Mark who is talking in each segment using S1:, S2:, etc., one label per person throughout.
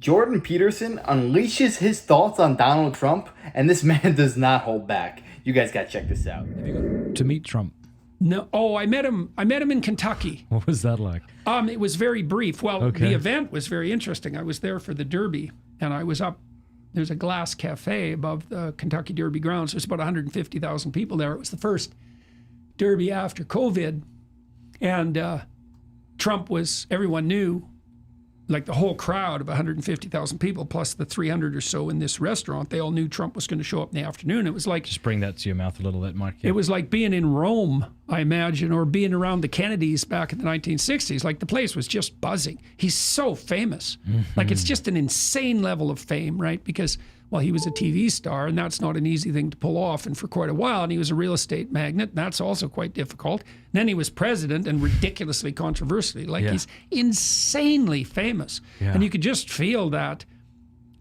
S1: Jordan Peterson unleashes his thoughts on Donald Trump, and this man does not hold back. You guys got to check this out.
S2: Have you got to meet Trump?
S3: No. Oh, I met him in Kentucky.
S2: What was that like?
S3: It was very brief. Well,
S2: Okay.
S3: The event was very interesting. I was there for the Derby, and I was up. There's a glass cafe above the Kentucky Derby grounds. There's about 150,000 people there. It was the first Derby after COVID, and Trump was. Everyone knew. Like the whole crowd of 150,000 people, plus the 300 or so in this restaurant, they all knew Trump was going to show up in the afternoon. It was like,
S2: Just bring that to your mouth a little bit, Mike. Yeah.
S3: it was like being in Rome, I imagine, or being around the Kennedys back in the 1960s. Like the place was just buzzing. He's so famous. Like it's just an insane level of fame, right? Because, well, he was a TV star, and that's not an easy thing to pull off, and for quite a while. And he was a real estate magnate, and that's also quite difficult. And then he was president, and ridiculously controversially. Like he's insanely famous.
S2: Yeah.
S3: And you could just feel that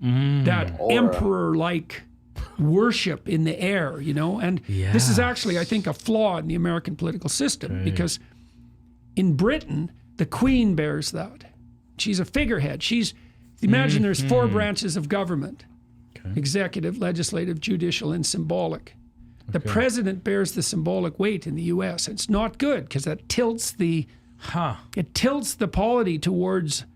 S3: emperor-like worship in the air, you know? And this is actually, I think, a flaw in the American political system, because in Britain, the Queen bears that. She's a figurehead. Imagine there's 4 branches of government. Executive, legislative, judicial, and symbolic. The president bears the symbolic weight in the U.S. It's not good because that tilts the polity towards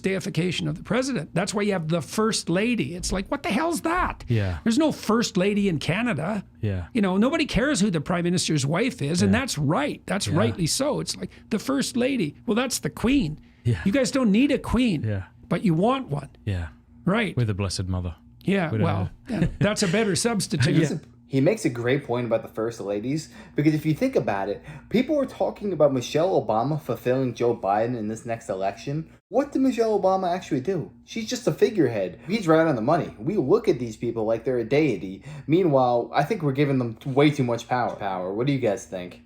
S3: deification of the president. That's why you have the first lady. It's like, what the hell's that?
S2: Yeah.
S3: There's no first lady in Canada.
S2: Yeah.
S3: You know, nobody cares who the prime minister's wife is, and that's right. That's rightly so. It's like the first lady. Well, that's the queen.
S2: Yeah.
S3: You guys don't need a queen, but you want one.
S2: Yeah.
S3: Right.
S2: With the Blessed Mother.
S3: Yeah, well, that's a better substitute.
S1: He makes a great point about the first ladies, because if you think about it, people were talking about Michelle Obama fulfilling Joe Biden in this next election. What did Michelle Obama actually do? She's just a figurehead. He's right on the money. We look at these people like they're a deity. Meanwhile, I think we're giving them way too much power. What do you guys think?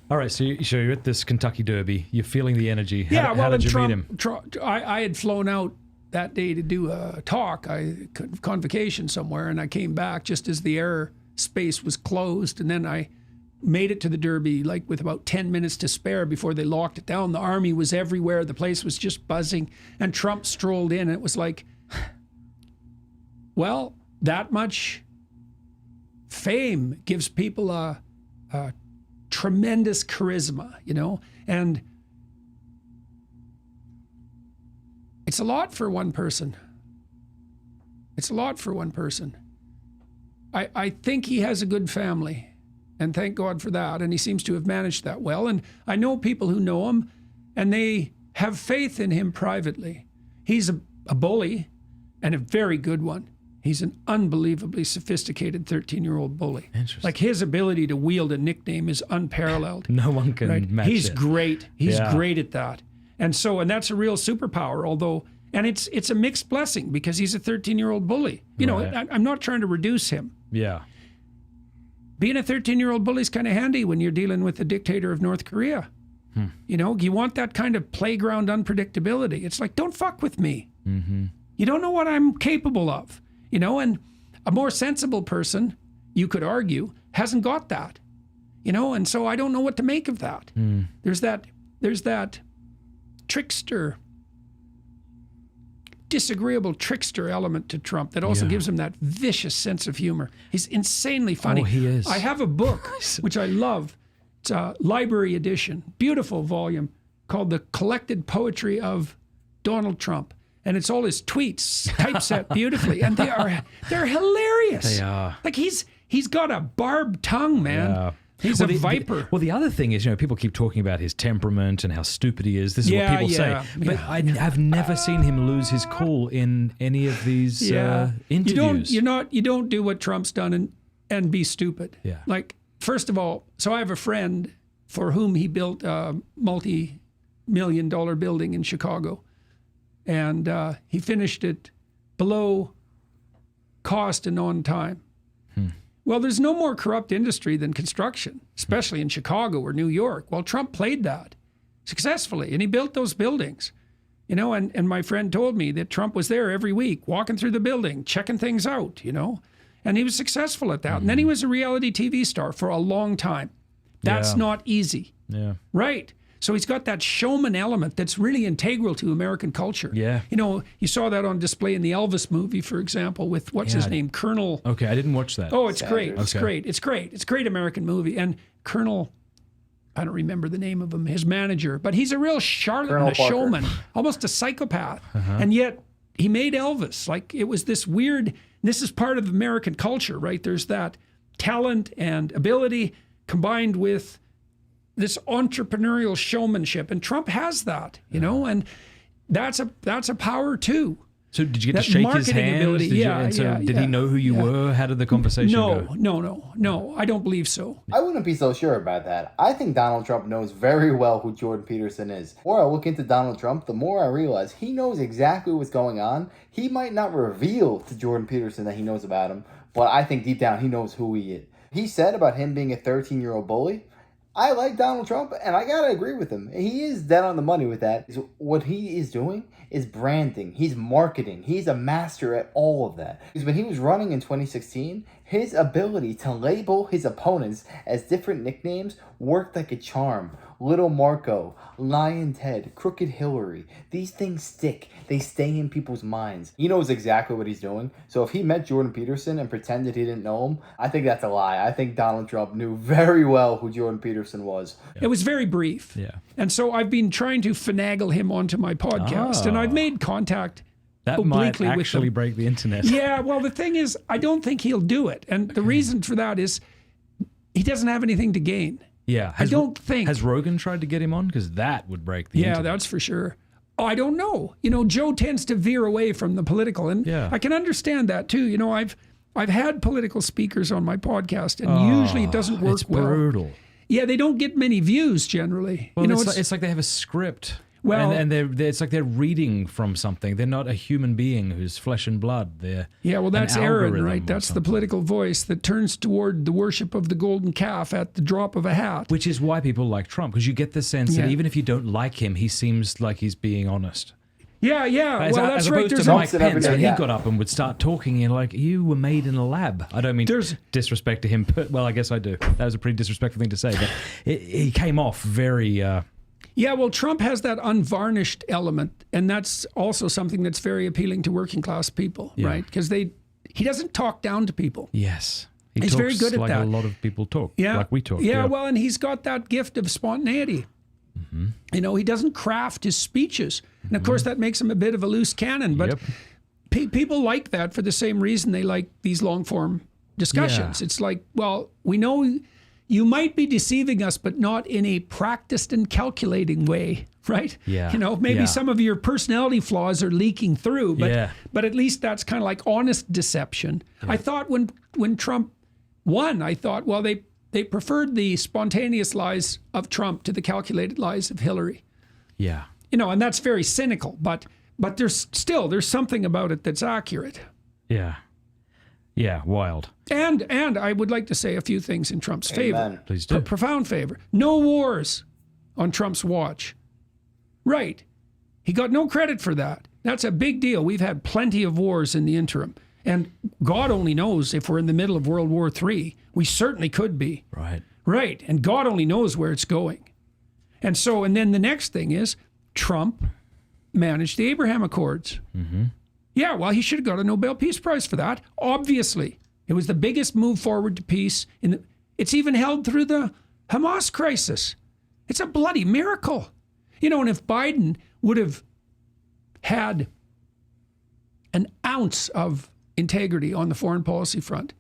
S2: All right, so you're at this Kentucky Derby. You're feeling the energy. How did you meet him?
S3: I had flown out that day to do a talk, convocation somewhere, and I came back just as the air space was closed, and then I made it to the Derby like with about 10 minutes to spare before they locked it down. The army was everywhere. The place was just buzzing, and Trump strolled in, and it was like, well, that much fame gives people a tremendous charisma, you know, and it's a lot for one person. I think he has a good family, and thank God for that, and he seems to have managed that well. And I know people who know him, and they have faith in him privately. He's a bully, and a very good one. He's an unbelievably sophisticated 13-year-old bully.
S2: Interesting.
S3: Like his ability to wield a nickname is unparalleled.
S2: No one can match
S3: He's
S2: it.
S3: great. He's great at that. And that's a real superpower, although, and it's a mixed blessing because he's a 13-year-old bully. You know, I'm not trying to reduce him.
S2: Yeah.
S3: Being a 13-year-old bully is kind of handy when you're dealing with the dictator of North Korea. You know, you want that kind of playground unpredictability. It's like, don't fuck with me. You don't know what I'm capable of. You know, and a more sensible person, you could argue, hasn't got that. You know, and so I don't know what to make of that. There's that trickster, disagreeable trickster element to Trump that also gives him that vicious sense of humor. He's insanely funny.
S2: Oh, he is.
S3: I have a book, which I love. It's a library edition, beautiful volume called The Collected Poetry of Donald Trump. And it's all his tweets typeset beautifully. And they're hilarious.
S2: They are.
S3: Like he's got a barbed tongue, man.
S2: Yeah.
S3: He's a viper.
S2: The other thing is, you know, people keep talking about his temperament and how stupid he is. This is what people say. But I've never seen him lose his cool in any of these interviews.
S3: You don't do what Trump's done and be stupid.
S2: Yeah.
S3: Like, first of all, so I have a friend for whom he built a multi-million-dollar building in Chicago. And he finished it below cost and on time. Well, there's no more corrupt industry than construction, especially in Chicago or New York. Well, Trump played that successfully, and he built those buildings. You know, and my friend told me that Trump was there every week, walking through the building, checking things out, you know, and he was successful at that. And then he was a reality TV star for a long time. That's not easy.
S2: Yeah.
S3: Right. So he's got that showman element that's really integral to American culture.
S2: Yeah.
S3: You know, you saw that on display in the Elvis movie, for example, with what's his name, Colonel.
S2: Okay, I didn't watch that.
S3: Oh, it's great. It's
S2: Okay.
S3: great. It's great. It's a great American movie. And Colonel, I don't remember the name of him, his manager, but he's a real charlatan,
S1: Colonel
S3: a
S1: Parker.
S3: showman, almost a psychopath. And yet he made Elvis. Like, it was this weird, this is part of American culture, right? There's that talent and ability combined with this entrepreneurial showmanship. And Trump has that, you know, and that's a power too.
S2: So did you get
S3: That
S2: to shake his
S3: marketing
S2: hand?
S3: ability,
S2: Did he know who you were? How did the conversation go?
S3: No, I don't believe so.
S1: I wouldn't be so sure about that. I think Donald Trump knows very well who Jordan Peterson is. The more I look into Donald Trump, the more I realize he knows exactly what's going on. He might not reveal to Jordan Peterson that he knows about him, but I think deep down he knows who he is. He said about him being a 13-year-old bully. I like Donald Trump, and I gotta agree with him. He is dead on the money with that. What he is doing is branding. He's marketing. He's a master at all of that. Because when he was running in 2016, his ability to label his opponents as different nicknames worked like a charm. Little Marco, Lion Ted, Crooked Hillary. These things stick. They stay in people's minds. He knows exactly what he's doing. So if he met Jordan Peterson and pretended he didn't know him, I think that's a lie. I think Donald Trump knew very well who Jordan Peterson was.
S3: It was very brief.
S2: Yeah.
S3: And so I've been trying to finagle him onto my podcast, and I've made contact
S2: That might
S3: obliquely with
S2: actually
S3: him.
S2: break the internet.
S3: Yeah, well, the thing is, I don't think he'll do it. And the reason for that is he doesn't have anything to gain.
S2: Yeah.
S3: I don't think.
S2: Has Rogan tried to get him on? Because that would break the internet.
S3: Yeah, that's for sure. Oh, I don't know. You know, Joe tends to veer away from the political, and
S2: Yeah.
S3: I can understand that too. You know, I've had political speakers on my podcast, and usually it doesn't work
S2: It's
S3: well.
S2: brutal.
S3: Yeah, they don't get many views generally.
S2: Well,
S3: you know,
S2: it's like they have a script.
S3: Well-
S2: and it's like they're reading from something. They're not a human being who's flesh and blood. They're
S3: yeah, well,
S2: an
S3: that's Aaron,
S2: algorithm
S3: right?
S2: or
S3: That's the
S2: something.
S3: political voice that turns toward the worship of the golden calf at the drop of a hat.
S2: Which is why people like Trump, because you get the sense that
S3: Yeah.
S2: even if you don't like him, he seems like he's being honest.
S3: Yeah.
S2: As,
S3: Well,
S2: as
S3: that's right.
S2: opposed
S3: There's
S2: to
S3: a,
S2: Mike Pence, when he
S1: Yeah.
S2: got up and would start talking, you're like, you were made in a lab. I don't mean disrespect to him, but, well, I guess I do. That was a pretty disrespectful thing to say, but he came off very...
S3: yeah, well, Trump has that unvarnished element, and that's also something that's very appealing to working class people, right? Because he doesn't talk down to people.
S2: yes. He
S3: He's
S2: talks
S3: very good at
S2: like
S3: that.
S2: a lot of people talk,
S3: Yeah,
S2: like we talk.
S3: Yeah, well, and he's got that gift of spontaneity. You know, he doesn't craft his speeches, and of course that makes him a bit of a loose cannon. But people like that for the same reason they like these long form discussions.
S2: Yeah.
S3: It's like, well, we know you might be deceiving us, but not in a practiced and calculating way, right?
S2: Yeah.
S3: You know, maybe
S2: Yeah.
S3: some of your personality flaws are leaking through, but
S2: Yeah.
S3: but at least that's kind of like honest deception. I thought when Trump won, I thought, well, they preferred the spontaneous lies of Trump to the calculated lies of Hillary.
S2: Yeah.
S3: You know, and that's very cynical, but there's something about it that's accurate.
S2: Yeah. Yeah, wild.
S3: And I would like to say a few things in Trump's favor.
S1: Amen.
S2: Please do.
S3: Profound favor. No wars on Trump's watch. Right. He got no credit for that. That's a big deal. We've had plenty of wars in the interim. And God only knows if we're in the middle of World War III. We certainly could be.
S2: Right.
S3: Right. And God only knows where it's going. And then the next thing is Trump managed the Abraham Accords. Mm-hmm. Yeah, well, he should have got a Nobel Peace Prize for that. Obviously. It was the biggest move forward to peace. It's even held through the Hamas crisis. It's a bloody miracle. You know, and if Biden would have had an ounce of integrity on the foreign policy front,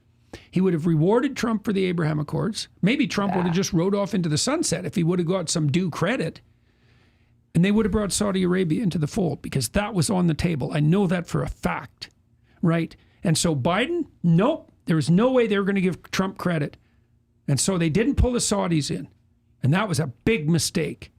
S3: he would have rewarded Trump for the Abraham Accords. Maybe Trump would have just rode off into the sunset if he would have got some due credit. And they would have brought Saudi Arabia into the fold because that was on the table. I know that for a fact, right? And so Biden, nope, there was no way they were going to give Trump credit. And so they didn't pull the Saudis in. And that was a big mistake,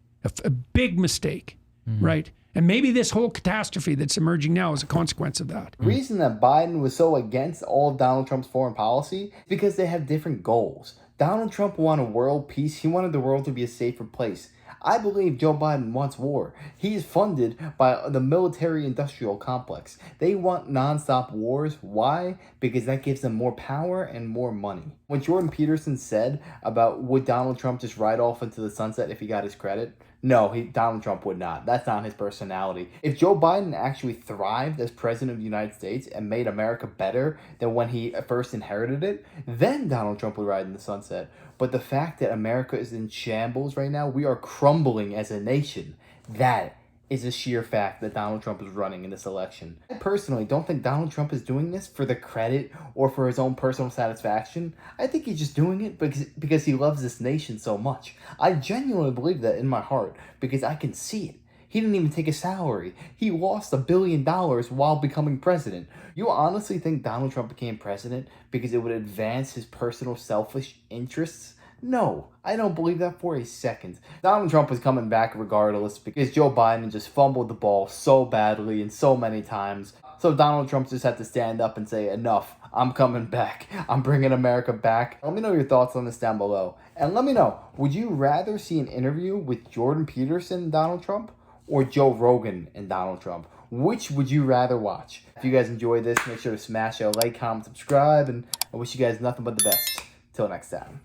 S3: a big mistake, right? And maybe this whole catastrophe that's emerging now is a consequence of that.
S1: The reason that Biden was so against all of Donald Trump's foreign policy is because they have different goals. Donald Trump wanted world peace. He wanted the world to be a safer place. I believe Joe Biden wants war. He is funded by the military-industrial complex. They want nonstop wars. Why? Because that gives them more power and more money. When Jordan Peterson said about would Donald Trump just ride off into the sunset if he got his credit, No, Donald Trump would not. That's not his personality. If Joe Biden actually thrived as president of the United States and made America better than when he first inherited it, then Donald Trump would ride in the sunset. But the fact that America is in shambles right now, we are crumbling as a nation, that is a sheer fact that Donald Trump is running in this election. I personally don't think Donald Trump is doing this for the credit or for his own personal satisfaction. I think he's just doing it because he loves this nation so much. I genuinely believe that in my heart because I can see it. He didn't even take a salary. He lost $1 billion while becoming president. You honestly think Donald Trump became president because it would advance his personal selfish interests? No, I don't believe that for a second. Donald Trump is coming back regardless because Joe Biden just fumbled the ball so badly and so many times. So Donald Trump just had to stand up and say, enough, I'm coming back. I'm bringing America back. Let me know your thoughts on this down below. And let me know, would you rather see an interview with Jordan Peterson and Donald Trump or Joe Rogan and Donald Trump? Which would you rather watch? If you guys enjoyed this, make sure to smash a like, comment, subscribe, and I wish you guys nothing but the best. Till next time.